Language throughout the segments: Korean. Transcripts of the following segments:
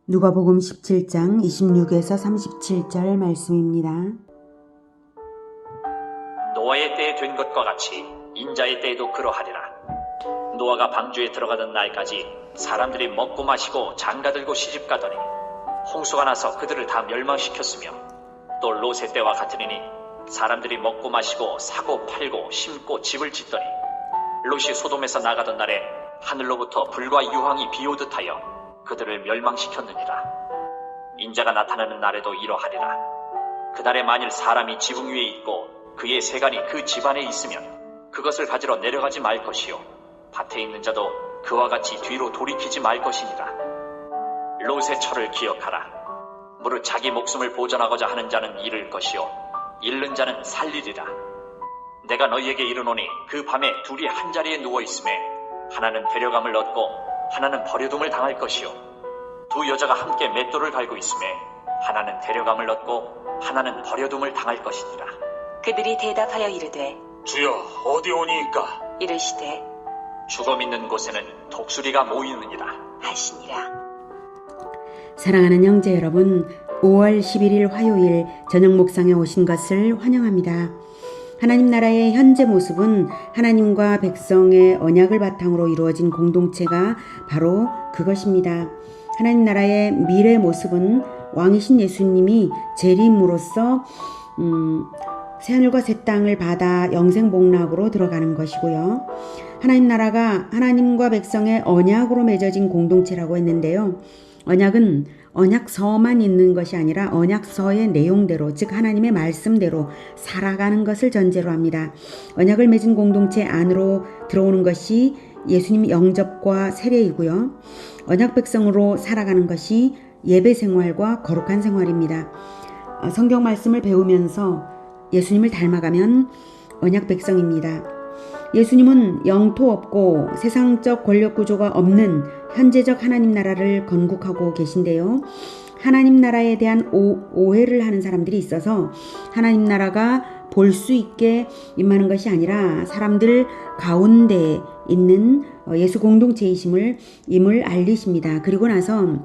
누가복음 17장 26에서 37절 말씀입니다. 노아의 때에 된 것과 같이 인자의 때에도 그러하리라. 노아가 방주에 들어가던 날까지 사람들이 먹고 마시고 장가들고 시집가더니 홍수가 나서 그들을 다 멸망시켰으며, 또 롯의 때와 같으리니 사람들이 먹고 마시고 사고 팔고 심고 집을 짓더니 롯이 소돔에서 나가던 날에 하늘로부터 불과 유황이 비오듯 하여 그들을 멸망시켰느니라. 인자가 나타나는 날에도 이러하리라. 그날에 만일 사람이 지붕 위에 있고 그의 세간이 그 집안에 있으면 그것을 가지러 내려가지 말 것이요, 밭에 있는 자도 그와 같이 뒤로 돌이키지 말 것이니라. 롯의 철을 기억하라. 무릇 자기 목숨을 보전하고자 하는 자는 잃을 것이요, 잃는 자는 살리리라. 내가 너희에게 이르노니 그 밤에 둘이 한 자리에 누워 있음에 하나는 데려감을 얻고 하나는 버려둠을 당할 것이요, 두 여자가 함께 맷돌을 갈고 있음에 하나는 데려감을 얻고 하나는 버려둠을 당할 것이니라. 그들이 대답하여 이르되, 주여, 어디 오니이까? 이르시되 죽음 있는 곳에는 독수리가 모이느니라 하시니라. 사랑하는 형제 여러분, 5월 11일 화요일 저녁 목상에 오신 것을 환영합니다. 하나님 나라의 현재 모습은 하나님과 백성의 언약을 바탕으로 이루어진 공동체가 바로 그것입니다. 하나님 나라의 미래 모습은 왕이신 예수님이 재림으로써 새하늘과 새 땅을 받아 영생복락으로 들어가는 것이고요. 하나님 나라가 하나님과 백성의 언약으로 맺어진 공동체라고 했는데요. 언약은 언약서만 있는 것이 아니라 언약서의 내용대로, 즉 하나님의 말씀대로 살아가는 것을 전제로 합니다. 언약을 맺은 공동체 안으로 들어오는 것이 예수님 영접과 세례이고요. 언약 백성으로 살아가는 것이 예배 생활과 거룩한 생활입니다. 성경 말씀을 배우면서 예수님을 닮아가면 언약 백성입니다. 예수님은 영토 없고 세상적 권력 구조가 없는 현재적 하나님 나라를 건국하고 계신데요. 하나님 나라에 대한 오해를 하는 사람들이 있어서 하나님 나라가 볼 수 있게 임하는 것이 아니라 사람들 가운데 있는 예수 공동체이심을 알리십니다. 그리고 나서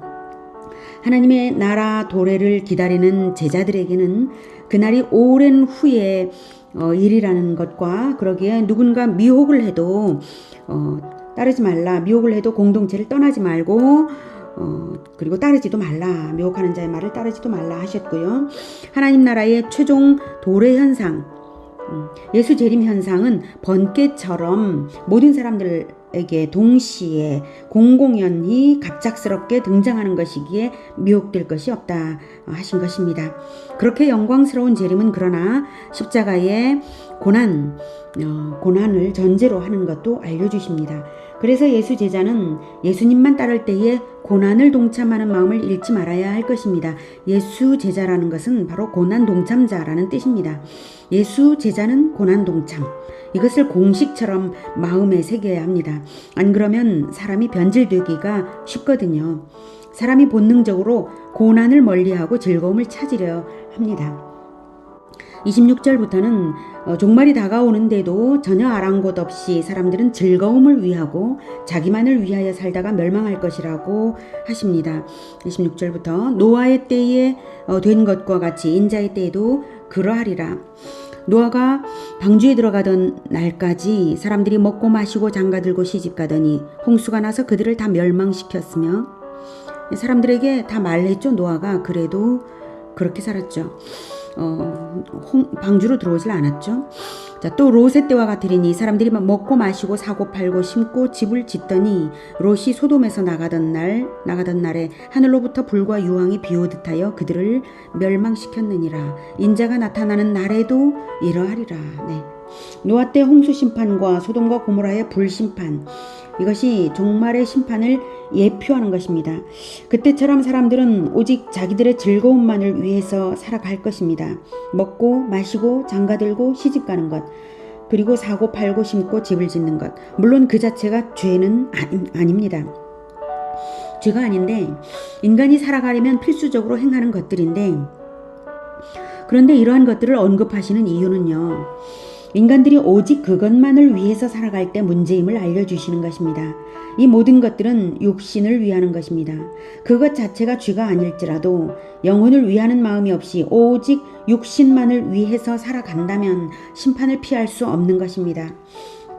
하나님의 나라 도래를 기다리는 제자들에게는 그날이 오랜 후에 일이라는 것과, 그러기에 누군가 미혹을 해도 따르지 말라, 미혹을 해도 공동체를 떠나지 말고 그리고 따르지도 말라, 미혹하는 자의 말을 따르지도 말라 하셨고요. 하나님 나라의 최종 도래 현상, 예수 재림 현상은 번개처럼 모든 사람들에게 동시에 공공연히 갑작스럽게 등장하는 것이기에 미혹될 것이 없다 하신 것입니다. 그렇게 영광스러운 재림은 그러나 십자가의 고난을 전제로 하는 것도 알려주십니다. 그래서 예수 제자는 예수님만 따를 때에 고난을 동참하는 마음을 잃지 말아야 할 것입니다. 예수 제자라는 것은 바로 고난 동참자라는 뜻입니다. 예수 제자는 고난 동참, 이것을 공식처럼 마음에 새겨야 합니다. 안 그러면 사람이 변질되기가 쉽거든요. 사람이 본능적으로 고난을 멀리하고 즐거움을 찾으려 합니다. 26절부터는 종말이 다가오는데도 전혀 아랑곳 없이 사람들은 즐거움을 위하고 자기만을 위하여 살다가 멸망할 것이라고 하십니다. 26절부터 노아의 때에 된 것과 같이 인자의 때에도 그러하리라. 노아가 방주에 들어가던 날까지 사람들이 먹고 마시고 장가들고 시집가더니 홍수가 나서 그들을 다 멸망시켰으며, 사람들에게 다 말했죠. 노아가 그래도 그렇게 살았죠. 방주로 들어오질 않았죠. 자, 또 롯의 때와 같으리니 사람들이 먹고 마시고 사고 팔고 심고 집을 짓더니 롯이 소돔에서 나가던 날에 하늘로부터 불과 유황이 비오듯 하여 그들을 멸망시켰느니라. 인자가 나타나는 날에도 이러하리라. 네. 노아 때 홍수 심판과 소돔과 고모라의 불심판, 이것이 종말의 심판을 예표하는 것입니다. 그때처럼 사람들은 오직 자기들의 즐거움만을 위해서 살아갈 것입니다. 먹고 마시고 장가들고 시집가는 것, 그리고 사고 팔고 심고 집을 짓는 것, 물론 그 자체가 죄는 아닙니다. 죄가 아닌데 인간이 살아가려면 필수적으로 행하는 것들인데, 그런데 이러한 것들을 언급하시는 이유는요, 인간들이 오직 그것만을 위해서 살아갈 때 문제임을 알려주시는 것입니다. 이 모든 것들은 육신을 위하는 것입니다. 그것 자체가 죄가 아닐지라도 영혼을 위하는 마음이 없이 오직 육신만을 위해서 살아간다면 심판을 피할 수 없는 것입니다.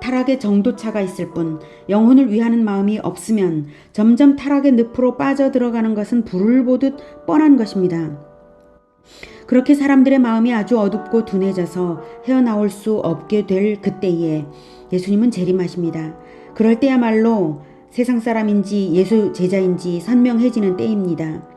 타락의 정도차가 있을 뿐 영혼을 위하는 마음이 없으면 점점 타락의 늪으로 빠져들어가는 것은 불을 보듯 뻔한 것입니다. 그렇게 사람들의 마음이 아주 어둡고 둔해져서 헤어나올 수 없게 될 그때에 예수님은 재림하십니다. 그럴 때야말로 세상 사람인지 예수 제자인지 선명해지는 때입니다.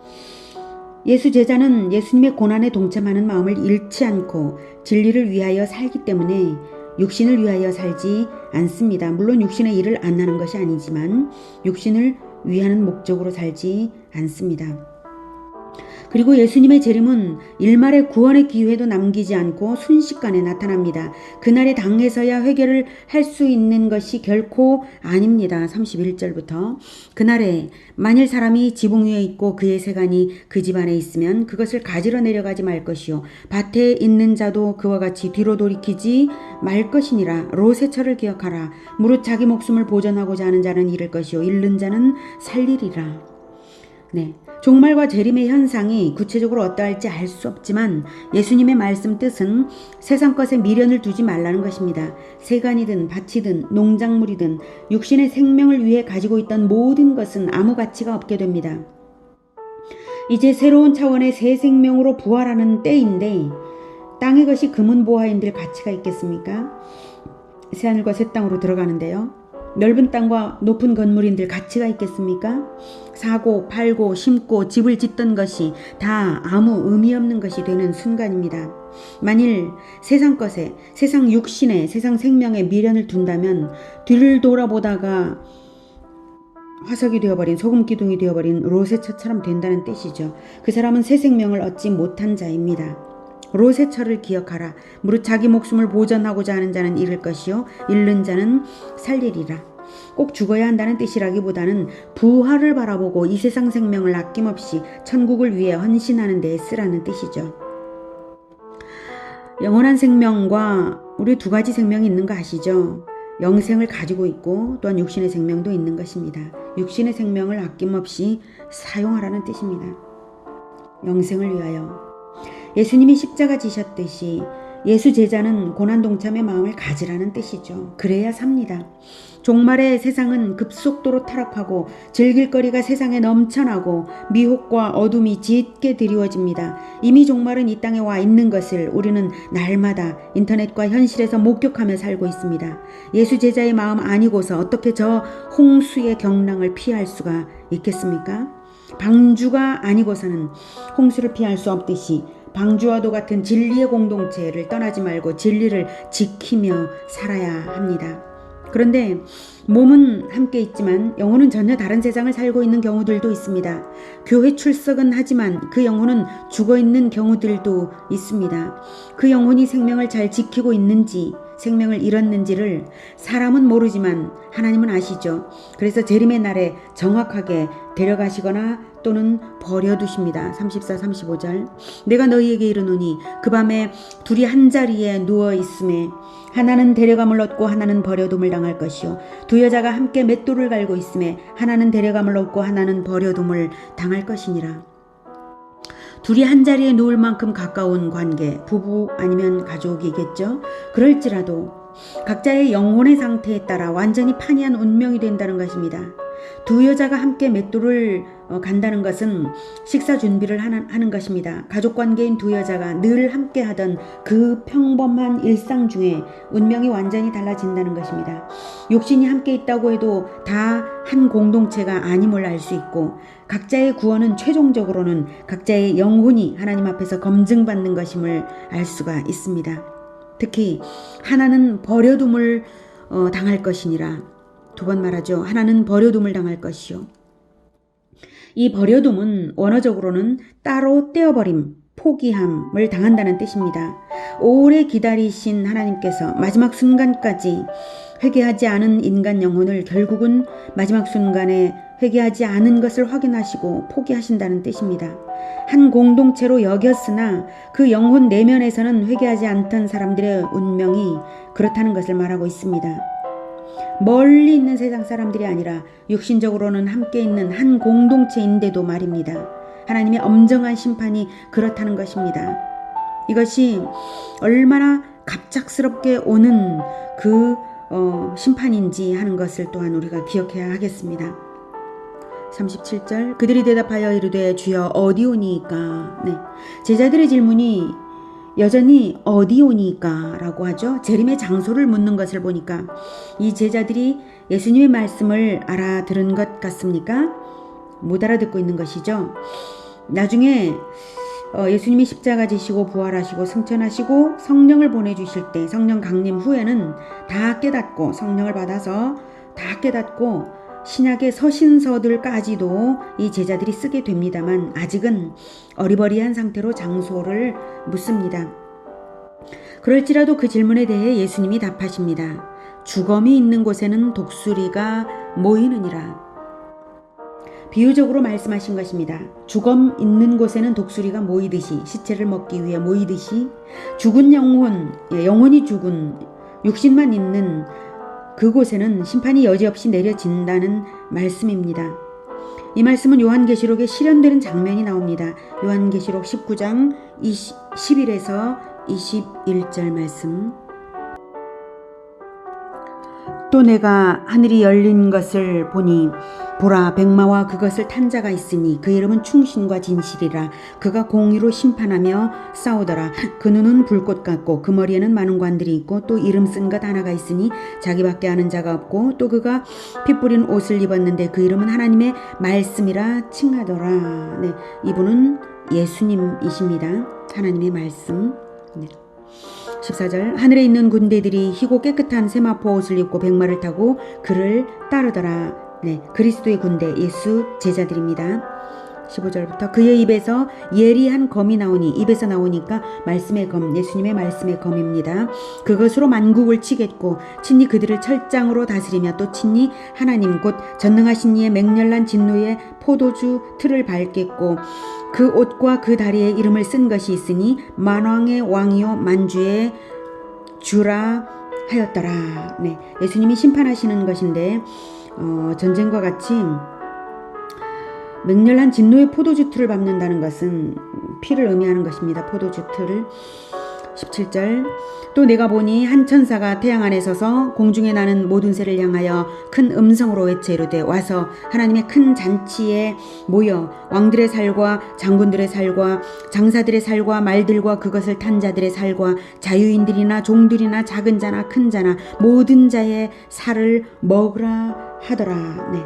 예수 제자는 예수님의 고난에 동참하는 마음을 잃지 않고 진리를 위하여 살기 때문에 육신을 위하여 살지 않습니다. 물론 육신의 일을 안 하는 것이 아니지만 육신을 위하는 목적으로 살지 않습니다. 그리고 예수님의 재림은 일말의 구원의 기회도 남기지 않고 순식간에 나타납니다. 그날에 당해서야 회개를 할 수 있는 것이 결코 아닙니다. 31절부터 그날에 만일 사람이 지붕 위에 있고 그의 세간이 그 집 안에 있으면 그것을 가지러 내려가지 말 것이요 밭에 있는 자도 그와 같이 뒤로 돌이키지 말 것이니라. 롯의 기억하라. 무릇 자기 목숨을 보전하고자 하는 자는 잃을 것이요 잃는 자는 살리리라. 네, 종말과 재림의 현상이 구체적으로 어떠할지 알 수 없지만 예수님의 말씀 뜻은 세상 것에 미련을 두지 말라는 것입니다. 세간이든 밭이든 농작물이든 육신의 생명을 위해 가지고 있던 모든 것은 아무 가치가 없게 됩니다. 이제 새로운 차원의 새 생명으로 부활하는 때인데 땅의 것이 금은 보화인들 가치가 있겠습니까? 새하늘과 새 땅으로 들어가는데요. 넓은 땅과 높은 건물인들 가치가 있겠습니까? 사고, 팔고, 심고, 집을 짓던 것이 다 아무 의미 없는 것이 되는 순간입니다. 만일 세상 것에, 세상 육신에, 세상 생명에 미련을 둔다면 뒤를 돌아보다가 화석이 되어버린 소금기둥이 되어버린 롯의 처처럼 된다는 뜻이죠. 그 사람은 새 생명을 얻지 못한 자입니다. 롯의 처를 기억하라. 무릇 자기 목숨을 보전하고자 하는 자는 잃을 것이요 잃는 자는 살리리라. 꼭 죽어야 한다는 뜻이라기보다는 부활을 바라보고 이 세상 생명을 아낌없이 천국을 위해 헌신하는 데 쓰라는 뜻이죠. 영원한 생명과 우리 두 가지 생명이 있는 거 아시죠? 영생을 가지고 있고 또한 육신의 생명도 있는 것입니다. 육신의 생명을 아낌없이 사용하라는 뜻입니다. 영생을 위하여. 예수님이 십자가 지셨듯이 예수 제자는 고난 동참의 마음을 가지라는 뜻이죠. 그래야 삽니다. 종말의 세상은 급속도로 타락하고 즐길 거리가 세상에 넘쳐나고 미혹과 어둠이 짙게 드리워집니다. 이미 종말은 이 땅에 와 있는 것을 우리는 날마다 인터넷과 현실에서 목격하며 살고 있습니다. 예수 제자의 마음 아니고서 어떻게 저 홍수의 경랑을 피할 수가 있겠습니까? 방주가 아니고서는 홍수를 피할 수 없듯이 방주와도 같은 진리의 공동체를 떠나지 말고 진리를 지키며 살아야 합니다. 그런데 몸은 함께 있지만 영혼은 전혀 다른 세상을 살고 있는 경우들도 있습니다. 교회 출석은 하지만 그 영혼은 죽어있는 경우들도 있습니다. 그 영혼이 생명을 잘 지키고 있는지 생명을 잃었는지를 사람은 모르지만 하나님은 아시죠. 그래서 재림의 날에 정확하게 데려가시거나 또는 버려두십니다. 34, 35절 내가 너희에게 이르노니 그 밤에 둘이 한 자리에 누워 있음에 하나는 데려감을 얻고 하나는 버려둠을 당할 것이요 두 여자가 함께 맷돌을 갈고 있음에 하나는 데려감을 얻고 하나는 버려둠을 당할 것이니라. 둘이 한 자리에 누울 만큼 가까운 관계, 부부 아니면 가족이겠죠. 그럴지라도 각자의 영혼의 상태에 따라 완전히 판이한 운명이 된다는 것입니다. 두 여자가 함께 맷돌을 간다는 것은 식사 준비를 하는 것입니다. 가족관계인 두 여자가 늘 함께 하던 그 평범한 일상 중에 운명이 완전히 달라진다는 것입니다. 육신이 함께 있다고 해도 다 한 공동체가 아님을 알 수 있고 각자의 구원은 최종적으로는 각자의 영혼이 하나님 앞에서 검증받는 것임을 알 수가 있습니다. 특히 하나는 버려둠을 당할 것이니라. 두 번 말하죠. 하나는 버려둠을 당할 것이요. 이 버려둠은 원어적으로는 따로 떼어버림, 포기함을 당한다는 뜻입니다. 오래 기다리신 하나님께서 마지막 순간까지 회개하지 않은 인간 영혼을 결국은 마지막 순간에 회개하지 않은 것을 확인하시고 포기하신다는 뜻입니다. 한 공동체로 여겼으나 그 영혼 내면에서는 회개하지 않던 사람들의 운명이 그렇다는 것을 말하고 있습니다. 멀리 있는 세상 사람들이 아니라 육신적으로는 함께 있는 한 공동체인데도 말입니다. 하나님의 엄정한 심판이 그렇다는 것입니다. 이것이 얼마나 갑작스럽게 오는 그 심판인지 하는 것을 또한 우리가 기억해야 하겠습니다. 37절 그들이 대답하여 이르되 주여 어디 오니이까. 네. 제자들의 질문이 여전히 어디 오니이까 라고 하죠. 재림의 장소를 묻는 것을 보니까 이 제자들이 예수님의 말씀을 알아들은 것 같습니까? 못 알아듣고 있는 것이죠. 나중에 예수님이 십자가 지시고 부활하시고 승천하시고 성령을 보내주실 때 성령 강림 후에는 다 깨닫고 성령을 받아서 다 깨닫고 신약의 서신서들까지도 이 제자들이 쓰게 됩니다만 아직은 어리버리한 상태로 장소를 묻습니다. 그럴지라도 그 질문에 대해 예수님이 답하십니다. 주검이 있는 곳에는 독수리가 모이느니라. 비유적으로 말씀하신 것입니다. 주검 있는 곳에는 독수리가 모이듯이 시체를 먹기 위해 모이듯이 죽은 영혼, 영혼이 죽은 육신만 있는 그곳에는 심판이 여지없이 내려진다는 말씀입니다. 이 말씀은 요한계시록에 실현되는 장면이 나옵니다. 요한계시록 19장 11에서 21절 말씀. 또 내가 하늘이 열린 것을 보니 보라 백마와 그것을 탄 자가 있으니 그 이름은 충신과 진실이라. 그가 공의로 심판하며 싸우더라. 그 눈은 불꽃 같고 그 머리에는 많은 관들이 있고 또 이름 쓴 것 하나가 있으니 자기밖에 아는 자가 없고 또 그가 피 뿌린 옷을 입었는데 그 이름은 하나님의 말씀이라 칭하더라. 네, 이분은 예수님이십니다. 하나님의 말씀. 네. 14절 하늘에 있는 군대들이 희고 깨끗한 세마포 옷을 입고 백마를 타고 그를 따르더라. 네, 그리스도의 군대 예수 제자들입니다. 15절부터 그의 입에서 예리한 검이 나오니 입에서 나오니까 말씀의 검 예수님의 말씀의 검입니다. 그것으로 만국을 치겠고 친히 그들을 철장으로 다스리며 또 친히 하나님 곧 전능하신 이의 맹렬한 진노의 포도주 틀을 밟겠고 그 옷과 그 다리에 이름을 쓴 것이 있으니 만왕의 왕이요 만주의 주라 하였더라. 네, 예수님이 심판하시는 것인데 전쟁과 같이 맹렬한 진노의 포도주 틀을 밟는다는 것은 피를 의미하는 것입니다. 포도주 틀을. 17절 또 내가 보니 한 천사가 태양 안에 서서 공중에 나는 모든 새를 향하여 큰 음성으로 외쳐 이르되 와서 하나님의 큰 잔치에 모여 왕들의 살과 장군들의 살과 장사들의 살과 말들과 그것을 탄 자들의 살과 자유인들이나 종들이나 작은 자나 큰 자나 모든 자의 살을 먹으라 하더라. 네.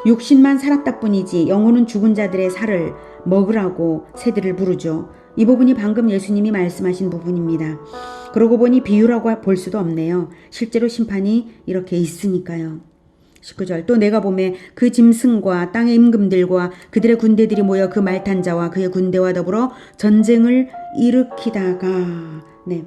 육신만 살았다 뿐이지 영혼은 죽은 자들의 살을 먹으라고 새들을 부르죠. 이 부분이 방금 예수님이 말씀하신 부분입니다. 그러고 보니 비유라고 볼 수도 없네요. 실제로 심판이 이렇게 있으니까요. 19절 또 내가 보매 그 짐승과 땅의 임금들과 그들의 군대들이 모여 그 말탄 자와 그의 군대와 더불어 전쟁을 일으키다가 네.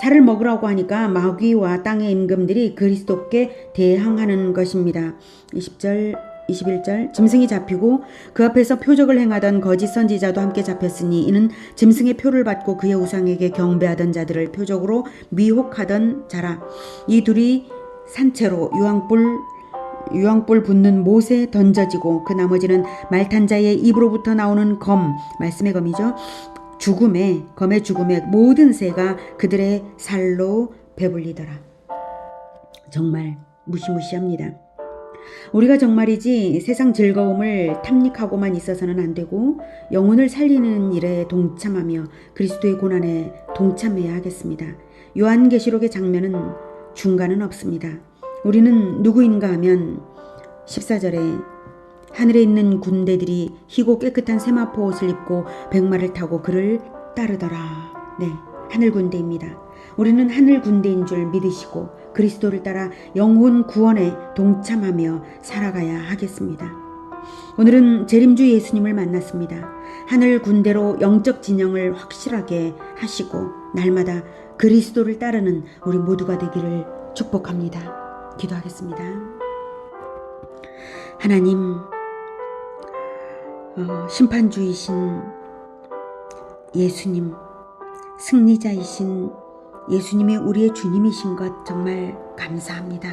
살을 먹으라고 하니까 마귀와 땅의 임금들이 그리스도께 대항하는 것입니다. 20절 21절 짐승이 잡히고 그 앞에서 표적을 행하던 거짓 선지자도 함께 잡혔으니 이는 짐승의 표를 받고 그의 우상에게 경배하던 자들을 표적으로 미혹하던 자라. 이 둘이 산채로 유황불 붙는 못에 던져지고 그 나머지는 말탄 자의 입으로부터 나오는 검 말씀의 검이죠. 검의 죽음에 모든 새가 그들의 살로 배불리더라. 정말 무시무시합니다. 우리가 정말이지 세상 즐거움을 탐닉하고만 있어서는 안 되고 영혼을 살리는 일에 동참하며 그리스도의 고난에 동참해야 하겠습니다. 요한계시록의 장면은 중간은 없습니다. 우리는 누구인가 하면 14절에 하늘에 있는 군대들이 희고 깨끗한 세마포 옷을 입고 백마를 타고 그를 따르더라. 네, 하늘 군대입니다. 우리는 하늘 군대인 줄 믿으시고 그리스도를 따라 영혼 구원에 동참하며 살아가야 하겠습니다. 오늘은 재림주 예수님을 만났습니다. 하늘 군대로 영적 진영을 확실하게 하시고 날마다 그리스도를 따르는 우리 모두가 되기를 축복합니다. 기도하겠습니다. 하나님, 심판주이신 예수님, 승리자이신 예수님이 우리의 주님이신 것 정말 감사합니다.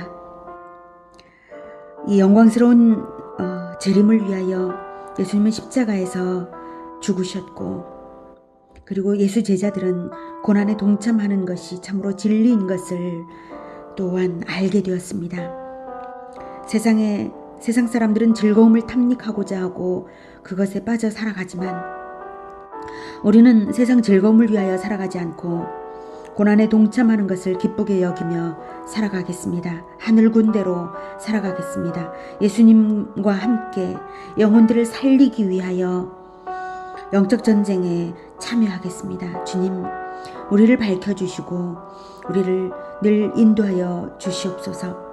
이 영광스러운 재림을 위하여 예수님은 십자가에서 죽으셨고, 그리고 예수 제자들은 고난에 동참하는 것이 참으로 진리인 것을 또한 알게 되었습니다. 세상 사람들은 즐거움을 탐닉하고자 하고 그것에 빠져 살아가지만 우리는 세상 즐거움을 위하여 살아가지 않고 고난에 동참하는 것을 기쁘게 여기며 살아가겠습니다. 하늘 군대로 살아가겠습니다. 예수님과 함께 영혼들을 살리기 위하여 영적 전쟁에 참여하겠습니다. 주님, 우리를 밝혀주시고 우리를 늘 인도하여 주시옵소서.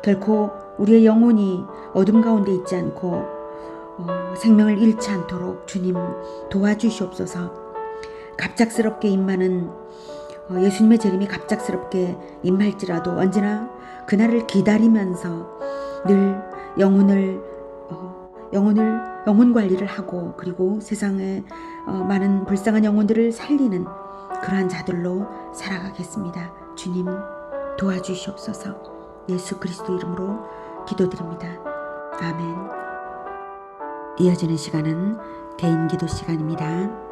결코 우리의 영혼이 어둠 가운데 있지 않고 생명을 잃지 않도록 주님 도와주시옵소서. 갑작스럽게 임하는 예수님의 재림이 갑작스럽게 임할지라도 언제나 그날을 기다리면서 늘 영혼 관리를 하고, 그리고 세상에 많은 불쌍한 영혼들을 살리는 그러한 자들로 살아가겠습니다. 주님 도와주시옵소서. 예수 그리스도 이름으로 기도드립니다. 아멘. 이어지는 시간은 개인 기도 시간입니다.